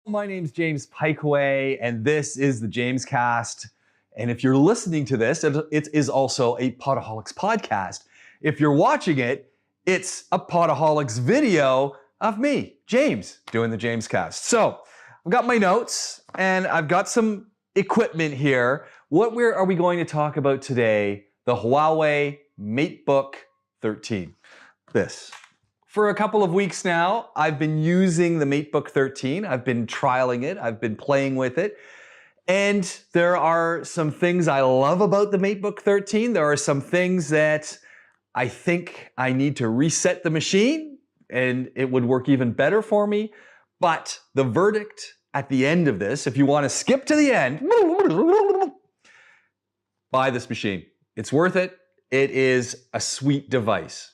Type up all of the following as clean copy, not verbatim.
My name's James Pikeway, and this is the JamesCast. And if you're listening to this, it is also a Podaholiks podcast. If you're watching it, it's a Podaholiks video of me, James, doing the JamesCast. So I've got my notes, and I've got some equipment here. What are we going to talk about today? The Huawei Matebook 13. This. For a couple of weeks now, I've been using the Matebook 13. I've been trialing it. I've been playing with it. And there are some things I love about the Matebook 13. There are some things that I think I need to reset the machine and it would work even better for me. But the verdict at the end of this, if you want to skip to the end, buy this machine. It's worth it. It is a sweet device.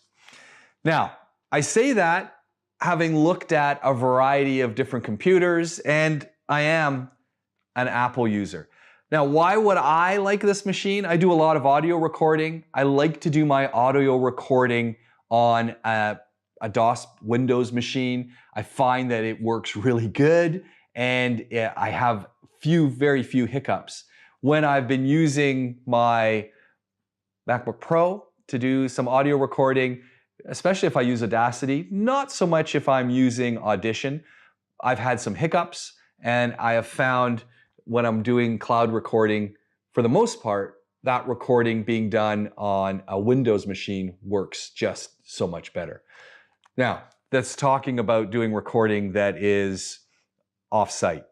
Now, I say that having looked at a variety of different computers, and I am an Apple user. Now, why would I like this machine? I do a lot of audio recording. I like to do my audio recording on a DOS Windows machine. I find that it works really good, and I have very few hiccups. When I've been using my MacBook Pro to do some audio recording, especially if I use Audacity, not so much if I'm using Audition. I've had some hiccups, and I have found when I'm doing cloud recording, for the most part, that recording being done on a Windows machine works just so much better. Now, that's talking about doing recording that is off-site.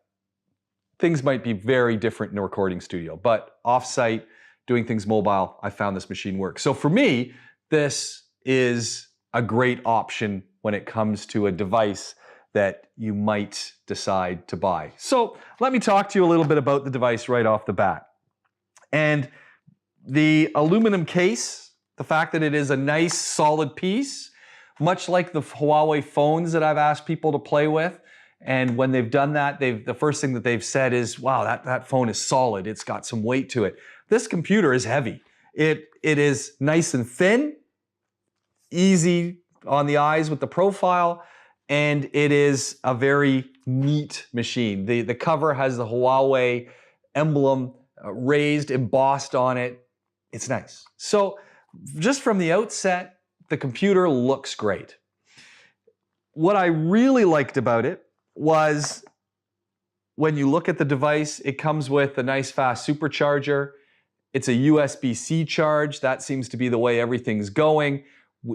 Things might be very different in a recording studio, but off-site, doing things mobile, I found this machine works. So for me, this is a great option when it comes to a device that you might decide to buy. So let me talk to you a little bit about the device right off the bat. And the aluminum case, the fact that it is a nice solid piece, much like the Huawei phones that I've asked people to play with. And when they've done that, the first thing that they've said is, wow, that phone is solid. It's got some weight to it. This computer is heavy. It is nice and thin, easy on the eyes with the profile, and it is a very neat machine. The cover has the Huawei emblem raised, embossed on it. It's nice. So just from the outset, the computer looks great. What I really liked about it was when you look at the device, it comes with a nice fast supercharger. It's a USB-C charge. That seems to be the way everything's going.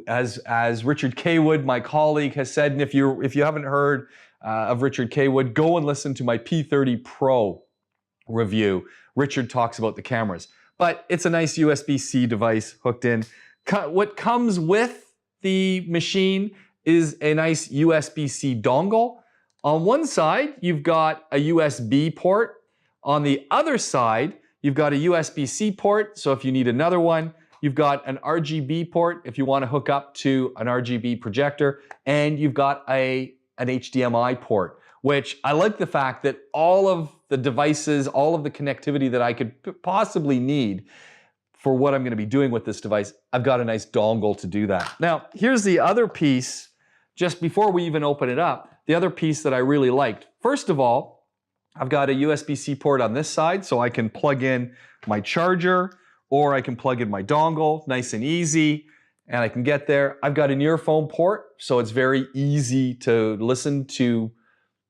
As Richard Kaywood, my colleague, has said, and if you haven't heard of Richard Kaywood, go and listen to my P30 Pro review. Richard talks about the cameras. But it's a nice USB-C device hooked in. What comes with the machine is a nice USB-C dongle. On one side, you've got a USB port. On the other side, you've got a USB-C port, so if you need another one, you've got an RGB port if you want to hook up to an RGB projector, and you've got an HDMI port, which I like the fact that all of the devices, all of the connectivity that I could possibly need for what I'm going to be doing with this device, I've got a nice dongle to do that. Now, here's the other piece, just before we even open it up, the other piece that I really liked. First of all, I've got a USB-C port on this side, so I can plug in my charger, or I can plug in my dongle, nice and easy, and I can get there. I've got an earphone port, so it's very easy to listen to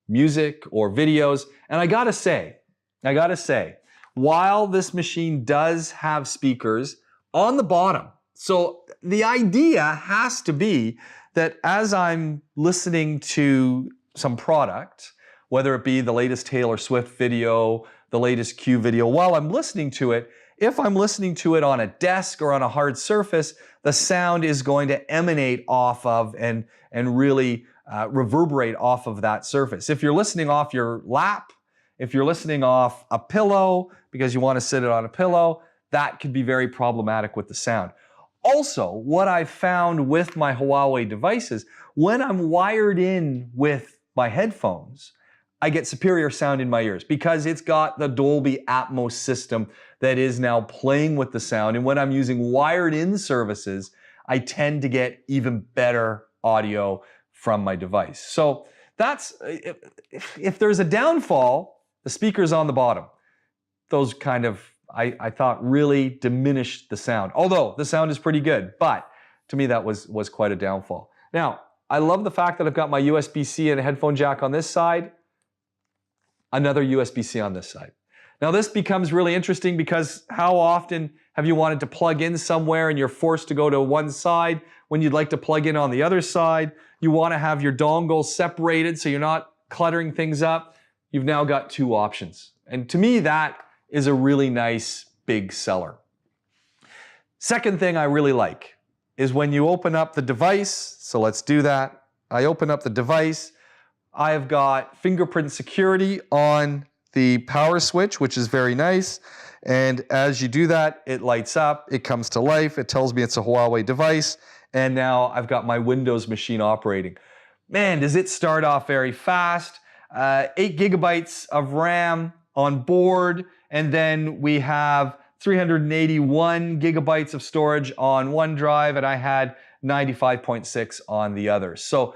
music or videos. And I gotta say, while this machine does have speakers on the bottom, so the idea has to be that as I'm listening to some product, whether it be the latest Taylor Swift video, the latest Q video, while I'm listening to it, if I'm listening to it on a desk or on a hard surface, the sound is going to emanate off of and really reverberate off of that surface. If you're listening off your lap, if you're listening off a pillow because you want to sit it on a pillow, that could be very problematic with the sound. Also, what I've found with my Huawei devices, when I'm wired in with my headphones, I get superior sound in my ears because it's got the Dolby Atmos system that is now playing with the sound. And when I'm using wired-in services, I tend to get even better audio from my device. So That's, if there's a downfall, the speaker's on the bottom. Those kind of, I thought, really diminished the sound. Although the sound is pretty good, but to me that was quite a downfall. Now, I love the fact that I've got my USB-C and a headphone jack on this side, another USB-C on this side. Now this becomes really interesting because how often have you wanted to plug in somewhere and you're forced to go to one side when you'd like to plug in on the other side? You want to have your dongles separated so you're not cluttering things up. You've now got two options. And to me, that is a really nice big seller. Second thing I really like is when you open up the device. So let's do that. I open up the device. I have got fingerprint security on the power switch, which is very nice. And as you do that, it lights up, it comes to life, it tells me it's a Huawei device, and now I've got my Windows machine operating. Man, does it start off very fast. 8 gigabytes of RAM on board, and then we have 381 gigabytes of storage on one drive, and I had 95.6 on the other. So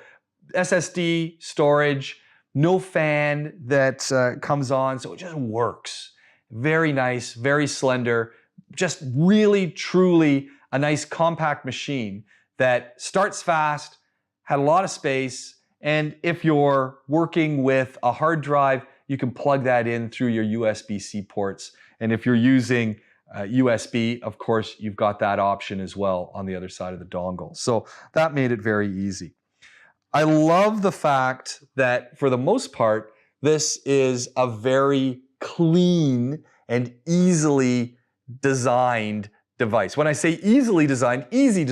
SSD storage, no fan that comes on, so it just works. Very nice, very slender, just really, truly a nice compact machine that starts fast, had a lot of space, and if you're working with a hard drive, you can plug that in through your USB-C ports. And if you're using USB, of course, you've got that option as well on the other side of the dongle. So that made it very easy. I love the fact that for the most part, this is a very clean and easily designed device. When I say easily designed, easy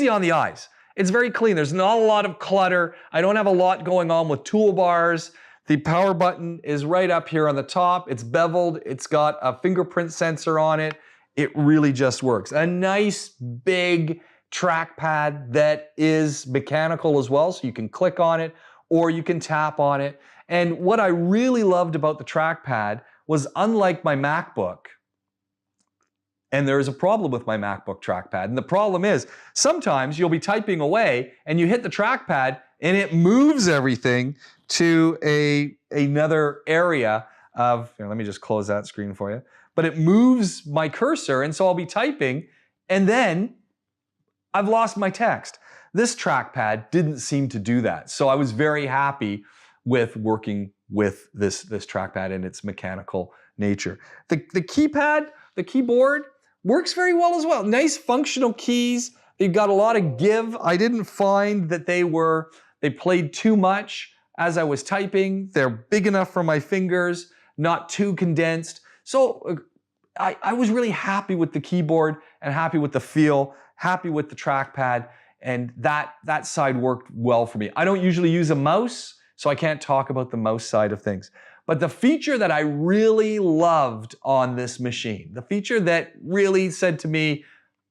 on the eyes. It's very clean. There's not a lot of clutter. I don't have a lot going on with toolbars. The power button is right up here on the top. It's beveled. It's got a fingerprint sensor on it. It really just works. A nice big trackpad that is mechanical as well, so you can click on it or you can tap on it. And what I really loved about the trackpad was, unlike my MacBook, and there is a problem with my MacBook trackpad, and the problem is sometimes you'll be typing away and you hit the trackpad and it moves everything to another area of, here, let me just close that screen for you, but it moves my cursor, and so I'll be typing and then I've lost my text. This trackpad didn't seem to do that. So I was very happy with working with this trackpad and its mechanical nature. The keypad, the keyboard, works very well as well. Nice functional keys. They've got a lot of give. I didn't find that they played too much as I was typing. They're big enough for my fingers, not too condensed. So I was really happy with the keyboard and happy with the feel, happy with the trackpad, and that side worked well for me. I don't usually use a mouse, so I can't talk about the mouse side of things. But the feature that I really loved on this machine, the feature that really said to me,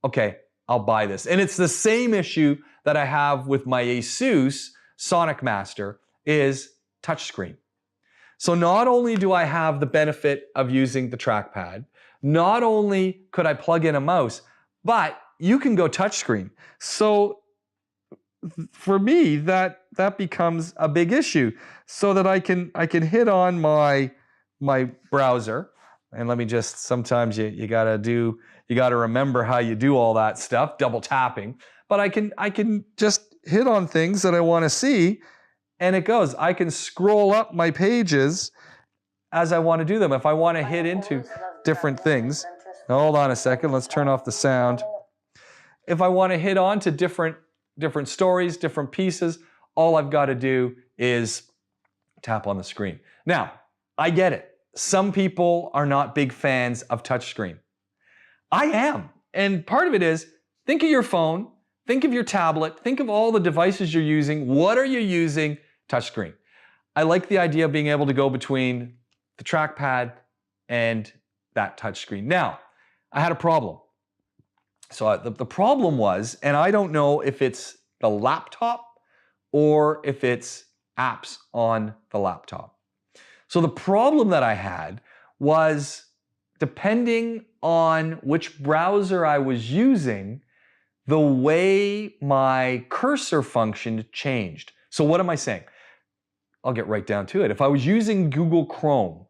okay, I'll buy this. And it's the same issue that I have with my Asus Sonic Master, is touchscreen. So not only do I have the benefit of using the trackpad, not only could I plug in a mouse, but you can go touchscreen. So for me, that becomes a big issue, so that I can hit on my browser, and let me just, sometimes you gotta remember how you do all that stuff, double tapping, but I can just hit on things that I want to see, and it goes. I can scroll up my pages as I want to do them. If I want to hit into different things, hold on a second, let's turn off the sound. If I want to hit on to different stories, different pieces, all I've got to do is tap on the screen. Now, I get it. Some people are not big fans of touchscreen. I am. And part of it is, think of your phone, think of your tablet, think of all the devices you're using. What are you using? Touchscreen. I like the idea of being able to go between the trackpad and that touchscreen. Now, I had a problem. So the problem was, and I don't know if it's the laptop or if it's apps on the laptop. So the problem that I had was, depending on which browser I was using, the way my cursor functioned changed. So what am I saying? I'll get right down to it. If I was using Google Chrome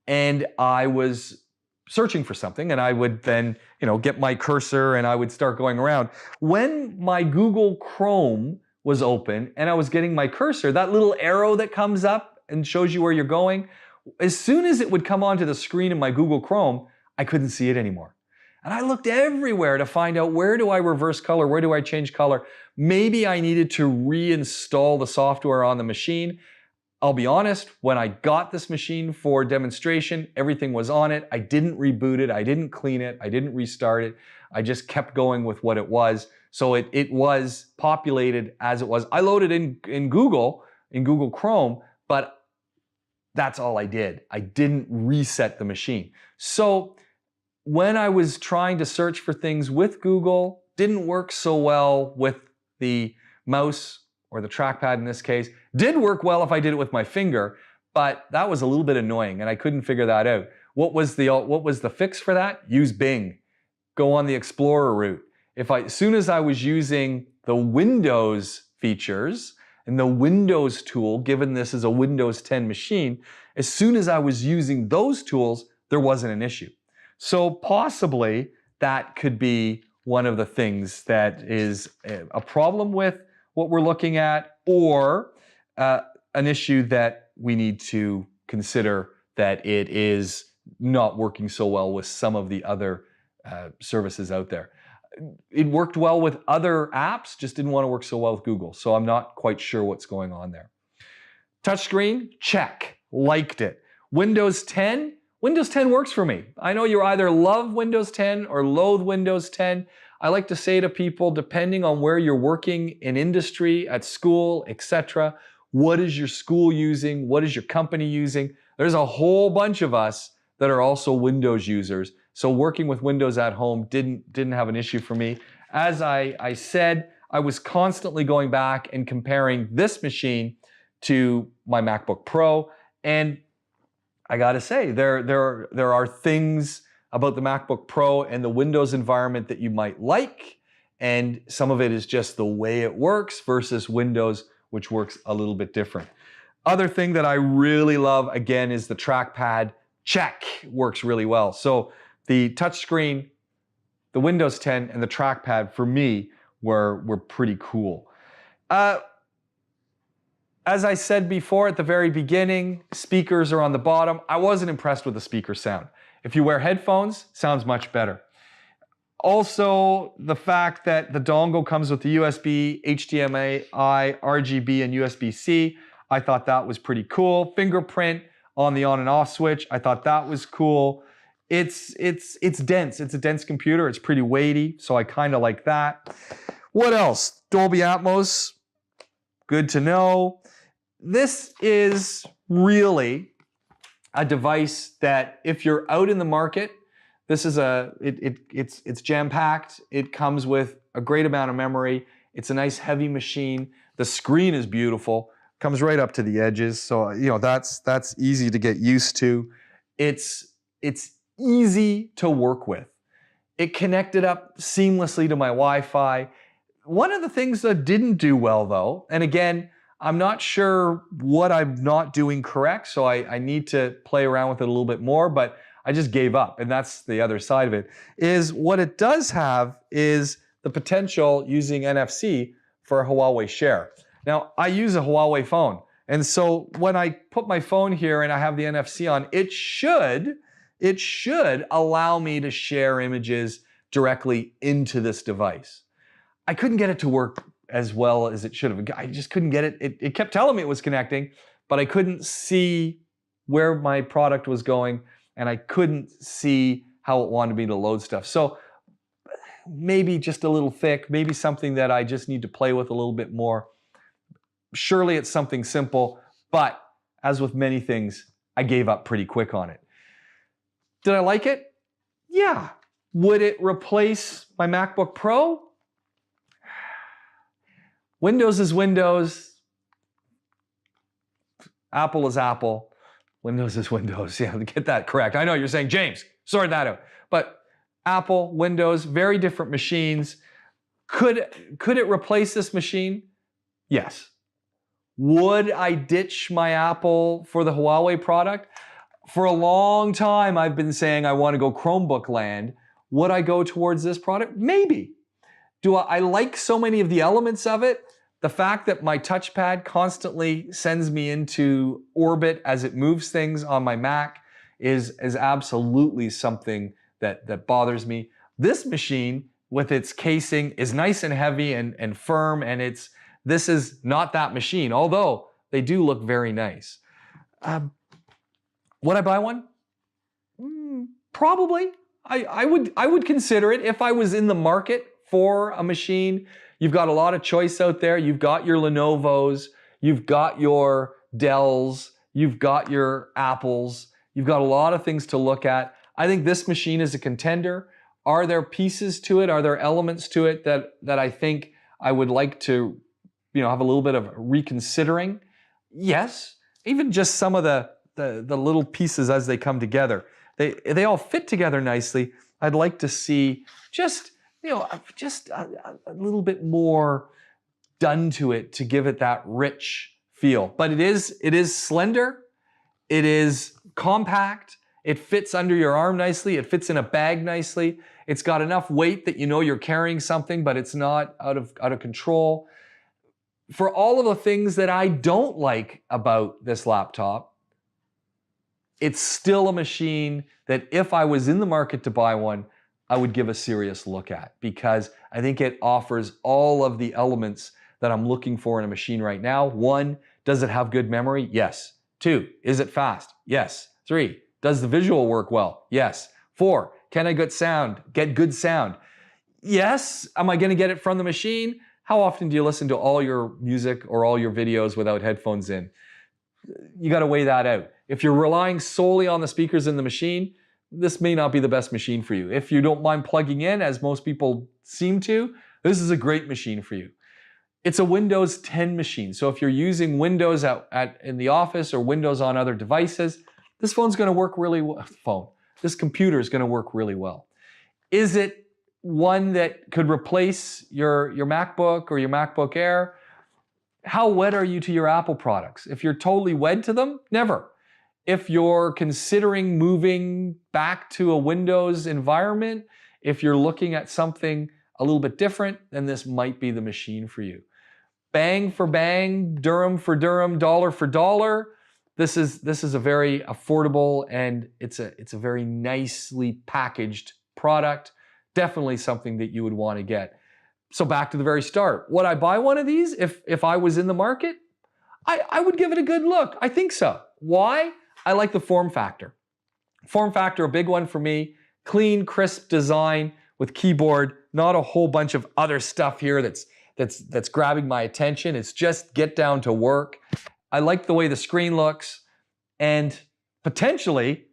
and I was searching for something and I would then, get my cursor and I would start going around. When my Google Chrome was open and I was getting my cursor, that little arrow that comes up and shows you where you're going, as soon as it would come onto the screen in my Google Chrome, I couldn't see it anymore. And I looked everywhere to find out, where do I reverse color? Where do I change color? Maybe I needed to reinstall the software on the machine. I'll be honest, when I got this machine for demonstration, everything was on it. I didn't reboot it. I didn't clean it. I didn't restart it. I just kept going with what it was. So it was populated as it was. I loaded in Google Chrome, but that's all I did. I didn't reset the machine. So when I was trying to search for things with Google, didn't work so well with the mouse or the trackpad in this case. Did work well if I did it with my finger, but that was a little bit annoying and I couldn't figure that out. What was the fix for that? Use Bing. Go on the Explorer route. As soon as I was using the Windows features and the Windows tool, given this is a Windows 10 machine, as soon as I was using those tools, there wasn't an issue. So possibly that could be one of the things that is a problem with what we're looking at, or an issue that we need to consider, that it is not working so well with some of the other services out there. It worked well with other apps, just didn't want to work so well with Google. So I'm not quite sure what's going on there. Touchscreen, check, liked it. Windows 10 works for me. I know you either love Windows 10 or loathe Windows 10. I like to say to people, depending on where you're working in industry, at school, etc., what is your school using? What is your company using? There's a whole bunch of us that are also Windows users. So working with Windows at home didn't have an issue for me. As I said, I was constantly going back and comparing this machine to my MacBook Pro, and I gotta say, there are things about the MacBook Pro and the Windows environment that you might like, and some of it is just the way it works versus Windows, which works a little bit different. Other thing that I really love, again, is the trackpad. Check, works really well. So the touchscreen, the Windows 10, and the trackpad for me were pretty cool. As I said before at the very beginning, speakers are on the bottom. I wasn't impressed with the speaker sound. If you wear headphones, sounds much better. Also, the fact that the dongle comes with the USB, HDMI, RGB, and USB-C, I thought that was pretty cool. Fingerprint on the on and off switch, I thought that was cool. It's dense. It's a dense computer. It's pretty weighty, so I kind of like that. What else? Dolby Atmos, good to know. This is really a device that, if you're out in the market, this is it's jam-packed. It comes with a great amount of memory. It's a nice heavy machine. The screen is beautiful. Comes right up to the edges, so that's easy to get used to. It's easy to work with. It connected up seamlessly to my Wi-Fi. One of the things that didn't do well though, and again, I'm not sure what I'm not doing correct, so I need to play around with it a little bit more, but I just gave up, and that's the other side of it, is what it does have is the potential using NFC for a Huawei Share. Now, I use a Huawei phone, and so when I put my phone here and I have the NFC on, it should allow me to share images directly into this device. I couldn't get it to work as well as it should have. I just couldn't get it. It kept telling me it was connecting, but I couldn't see where my product was going, and I couldn't see how it wanted me to load stuff. So maybe just a little thick, maybe something that I just need to play with a little bit more. Surely it's something simple, but as with many things, I gave up pretty quick on it. Did I like it? Yeah. Would it replace my MacBook Pro? Windows is Windows. Apple is Apple. Windows is Windows. Yeah, get that correct. I know you're saying, James, sort that out. But Apple, Windows, very different machines. Could it replace this machine? Yes. Would I ditch my Apple for the Huawei product? For a long time, I've been saying I want to go Chromebook land. Would I go towards this product? Maybe. Do I like so many of the elements of it? The fact that my touchpad constantly sends me into orbit as it moves things on my Mac is absolutely something that bothers me. This machine with its casing is nice and heavy and firm, and this is not that machine, although they do look very nice. Would I buy one? Probably. I would consider it if I was in the market for a machine. You've got a lot of choice out there. You've got your Lenovos, you've got your Dells, you've got your Apples, you've got a lot of things to look at. I think this machine is a contender. Are there pieces to it? Are there elements to it that I think I would like to, have a little bit of reconsidering? Yes. Even just some of the little pieces as they come together. They all fit together nicely. I'd like to see just a little bit more done to it to give it that rich feel. But it is slender, it is compact, it fits under your arm nicely, it fits in a bag nicely, it's got enough weight that you're carrying something, but it's not out of control. For all of the things that I don't like about this laptop, it's still a machine that if I was in the market to buy one, I would give a serious look at, because I think it offers all of the elements that I'm looking for in a machine right now. 1, does it have good memory? Yes. 2, is it fast? Yes. 3, does the visual work well? Yes. 4, can I get good sound? Yes. Am I going to get it from the machine? How often do you listen to all your music or all your videos without headphones in? You got to weigh that out. If you're relying solely on the speakers in the machine, this may not be the best machine for you. If you don't mind plugging in, as most people seem to, this is a great machine for you. It's a Windows 10 machine. So if you're using Windows in the office or Windows on other devices, this phone's going to work really well. This computer is going to work really well. Is it one that could replace your MacBook or your MacBook Air? How wed are you to your Apple products? If you're totally wed to them, never. If you're considering moving back to a Windows environment, if you're looking at something a little bit different, then this might be the machine for you. Bang for bang, Durham for Durham, dollar for dollar. This is a very affordable and it's a very nicely packaged product. Definitely something that you would want to get. So back to the very start. Would I buy one of these if I was in the market? I would give it a good look. I think so. Why? I like the form factor. Form factor, a big one for me. Clean, crisp design with keyboard, not a whole bunch of other stuff here that's grabbing my attention. It's just get down to work. I like the way the screen looks, and potentially,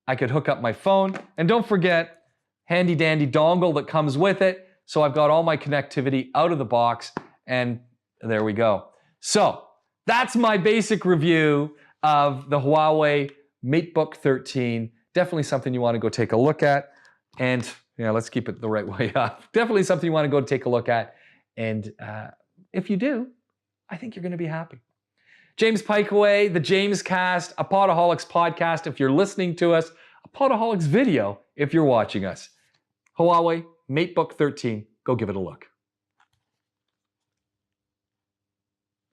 I could hook up my phone. And don't forget, handy dandy dongle that comes with it. So I've got all my connectivity out of the box, and there we go. So that's my basic review of the Huawei Matebook 13. Definitely something you want to go take a look at. And let's keep it the right way up. Definitely something you want to go take a look at. And if you do, I think you're going to be happy. James Pikeway, the JamesCast, a Podaholiks podcast if you're listening to us, a Podaholiks video if you're watching us. Huawei Matebook 13. Go give it a look.